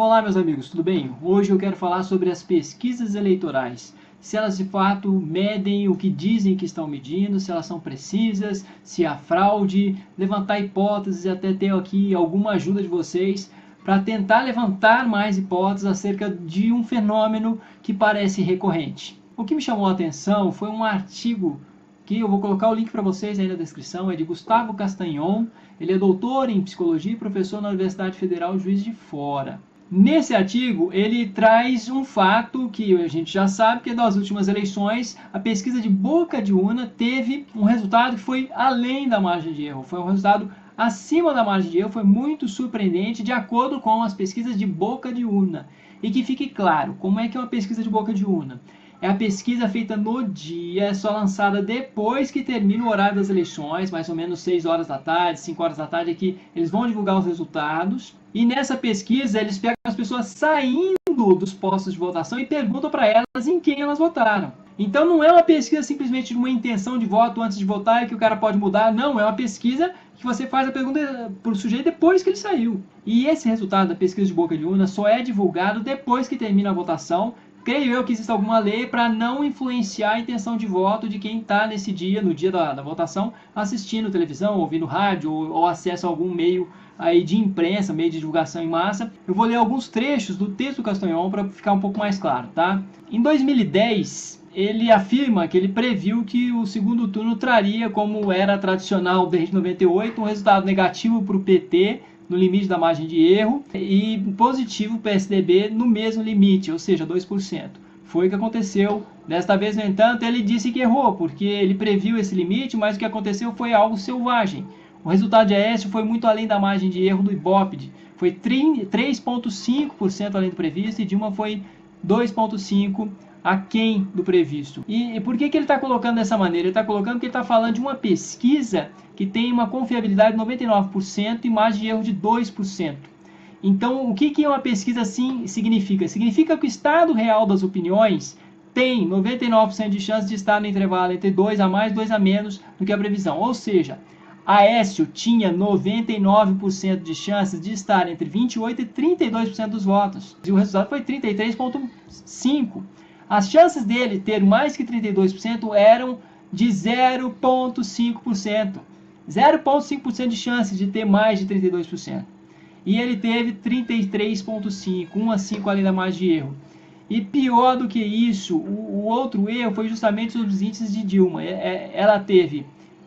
Olá, meus amigos, tudo bem? Hoje eu quero falar sobre as pesquisas eleitorais. Se elas de fato medem o que dizem que estão medindo, se elas são precisas, se há fraude, levantar hipóteses e até ter aqui alguma ajuda de vocês para tentar levantar mais hipóteses acerca de um fenômeno que parece recorrente. O que me chamou a atenção foi um artigo que eu vou colocar o link para vocês aí na descrição, é de Gustavo Castanhon. Ele é doutor em psicologia e professor na Universidade Federal Juiz de Fora. Nesse artigo, ele traz um fato que a gente já sabe, que é das últimas eleições, a pesquisa de boca de urna teve um resultado que foi além da margem de erro. Foi um resultado acima da margem de erro, foi muito surpreendente, de acordo com as pesquisas de boca de urna. E que fique claro, como é que é uma pesquisa de boca de urna? É a pesquisa feita no dia, é só lançada depois que termina o horário das eleições, mais ou menos 6 horas da tarde, 5 horas da tarde, que eles vão divulgar os resultados. E nessa pesquisa, eles pegam as pessoas saindo dos postos de votação e perguntam para elas em quem elas votaram. Então não é uma pesquisa simplesmente de uma intenção de voto antes de votar e que o cara pode mudar. Não, é uma pesquisa que você faz a pergunta para o sujeito depois que ele saiu. E esse resultado da pesquisa de boca de urna só é divulgado depois que termina a votação. Creio eu que existe alguma lei para não influenciar a intenção de voto de quem está nesse dia, no dia da votação, assistindo televisão, ouvindo rádio ou acesso a algum meio aí de imprensa, meio de divulgação em massa. Eu vou ler alguns trechos do texto do Castanhon para ficar um pouco mais claro, tá? Em 2010, ele afirma que ele previu que o segundo turno traria, como era tradicional desde 98, um resultado negativo para o PT, no limite da margem de erro, e positivo para o PSDB no mesmo limite, ou seja, 2%. Foi o que aconteceu. Desta vez, no entanto, ele disse que errou, porque ele previu esse limite, mas o que aconteceu foi algo selvagem. O resultado de Aécio foi muito além da margem de erro do Ibope, foi 3,5% além do previsto, e Dilma foi 2,5% aquém do previsto. E por que ele está colocando dessa maneira? Ele está colocando porque ele está falando de uma pesquisa que tem uma confiabilidade de 99% e margem de erro de 2%. Então, o que uma pesquisa assim significa? Significa que o estado real das opiniões tem 99% de chance de estar no intervalo entre 2 a mais, 2 a menos do que a previsão. Ou seja, Aécio tinha 99% de chances de estar entre 28% e 32% dos votos. E o resultado foi 33,5%. As chances dele ter mais que 32% eram de 0,5%. 0,5% de chance de ter mais de 32%. E ele teve 33,5%, 1 a 5 além da margem de erro. E pior do que isso, o outro erro foi justamente os índices de Dilma. Ela teve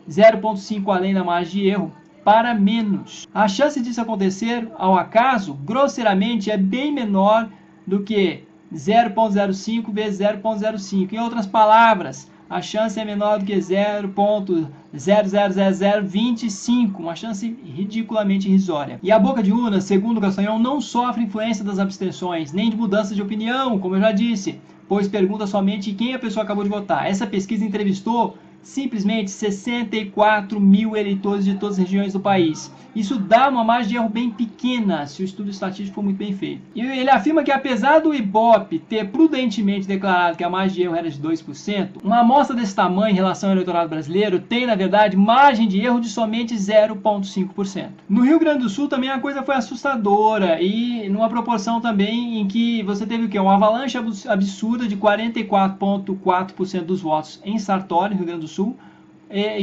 0,5 além da margem de erro para menos. A chance disso acontecer ao acaso, grosseiramente, é bem menor do que 0,05 vezes 0,05. Em outras palavras, a chance é menor do que 0,00025, uma chance ridiculamente irrisória. E a boca de urna, segundo o Castanhon, não sofre influência das abstenções, nem de mudança de opinião, como eu já disse, pois pergunta somente quem a pessoa acabou de votar. Essa pesquisa entrevistou simplesmente 64 mil eleitores de todas as regiões do país. Isso dá uma margem de erro bem pequena, se o estudo estatístico for muito bem feito. E ele afirma que apesar do Ibope ter prudentemente declarado que a margem de erro era de 2%, uma amostra desse tamanho em relação ao eleitorado brasileiro tem, na verdade, margem de erro de somente 0,5%. No Rio Grande do Sul também a coisa foi assustadora e numa proporção também em que você teve o quê? Uma avalanche absurda de 44,4% dos votos em Sartori, no Rio Grande do Sul,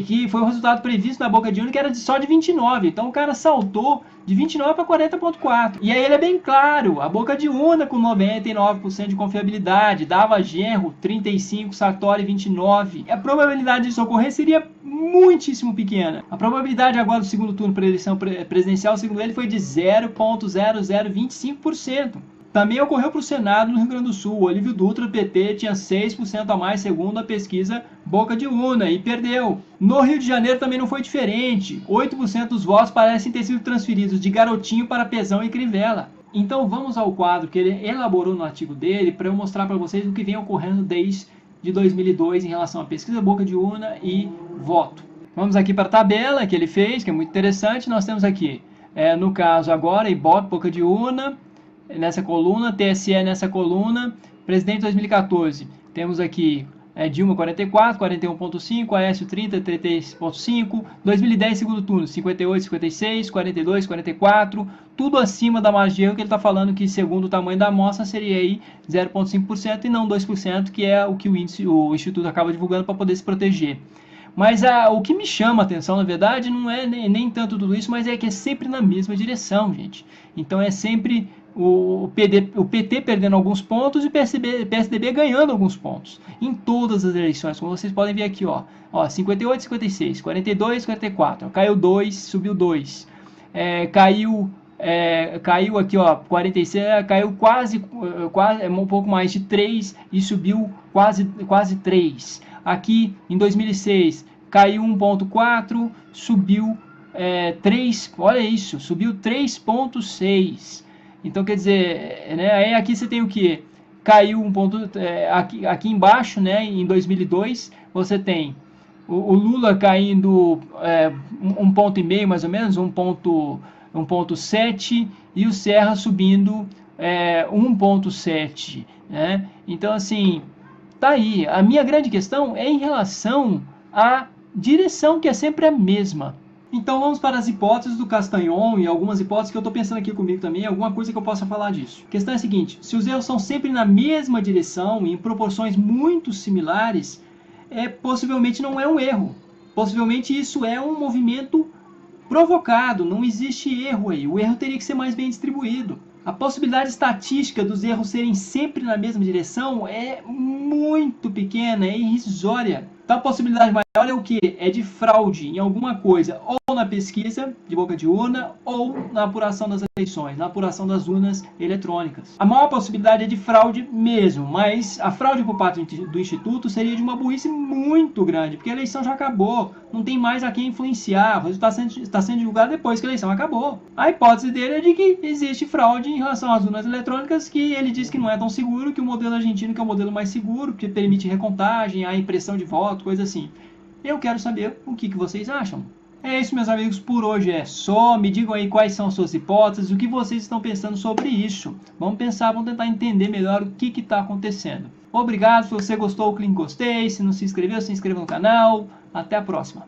que foi o resultado previsto na boca de urna, que era só de 29. Então o cara saltou de 29 para 40,4. E aí ele é bem claro, a boca de urna com 99% de confiabilidade, dava Genro 35, Sartori 29. A probabilidade disso ocorrer seria muitíssimo pequena. A probabilidade agora do segundo turno para a eleição presidencial, segundo ele, foi de 0,0025%. Também ocorreu para o Senado no Rio Grande do Sul. O Olívio Dutra, do PT, tinha 6% a mais, segundo a pesquisa boca de urna, e perdeu. No Rio de Janeiro também não foi diferente. 8% dos votos parecem ter sido transferidos de Garotinho para Pezão e Crivella. Então vamos ao quadro que ele elaborou no artigo dele para eu mostrar para vocês o que vem ocorrendo desde 2002 em relação à pesquisa boca de urna e voto. Vamos aqui para a tabela que ele fez, que é muito interessante. Nós temos aqui, no caso agora, Ibope, boca de urna, nessa coluna, TSE nessa coluna, presidente 2014, temos aqui Dilma 44, 41,5, Aécio 30, 33,5, 2010 segundo turno 58, 56, 42, 44, tudo acima da margem de erro, que ele está falando que segundo o tamanho da amostra seria aí 0,5% e não 2%, que é o que o Instituto acaba divulgando para poder se proteger. Mas o que me chama a atenção, na verdade, não é nem tanto tudo isso, mas é que é sempre na mesma direção, gente. Então é sempre o PT perdendo alguns pontos e o PSDB ganhando alguns pontos. Em todas as eleições, como vocês podem ver aqui, ó, 58, 56, 42, 44, caiu 2, subiu 2. Caiu aqui, ó, 46, caiu quase um pouco mais de 3 e subiu quase 3. Aqui em 2006 caiu 1,4, subiu 3, olha isso, subiu 3,6. Então quer dizer, né, aí aqui você tem o que? Caiu aqui embaixo, né, em 2002, você tem o Lula caindo 1,5 ponto mais ou menos, 1,7, e o Serra subindo 1,7, né? Então assim, tá aí. A minha grande questão é em relação à direção, que é sempre a mesma. Então vamos para as hipóteses do Castanhon e algumas hipóteses que eu estou pensando aqui comigo também, alguma coisa que eu possa falar disso. A questão é a seguinte: se os erros são sempre na mesma direção, em proporções muito similares, possivelmente não é um erro. Possivelmente isso é um movimento provocado, não existe erro aí. O erro teria que ser mais bem distribuído. A possibilidade estatística dos erros serem sempre na mesma direção é muito pequena, é irrisória. Então a possibilidade maior é o que? É de fraude em alguma coisa, ou na pesquisa de boca de urna, ou na apuração das eleições, na apuração das urnas eletrônicas. A maior possibilidade é de fraude mesmo, mas a fraude por parte do Instituto seria de uma burrice muito grande, porque a eleição já acabou, não tem mais a quem influenciar, o resultado está sendo divulgado depois que a eleição acabou. A hipótese dele é de que existe fraude em relação às urnas eletrônicas, que ele diz que não é tão seguro, que o modelo argentino que é o modelo mais seguro, que permite recontagem, a impressão de voto, coisa assim. Eu quero saber o que vocês acham. É isso, meus amigos, por hoje é só. Me digam aí quais são as suas hipóteses, o que vocês estão pensando sobre isso. Vamos pensar, vamos tentar entender melhor o que está acontecendo. Obrigado, se você gostou, clique em gostei. Se não se inscreveu, se inscreva no canal. Até a próxima.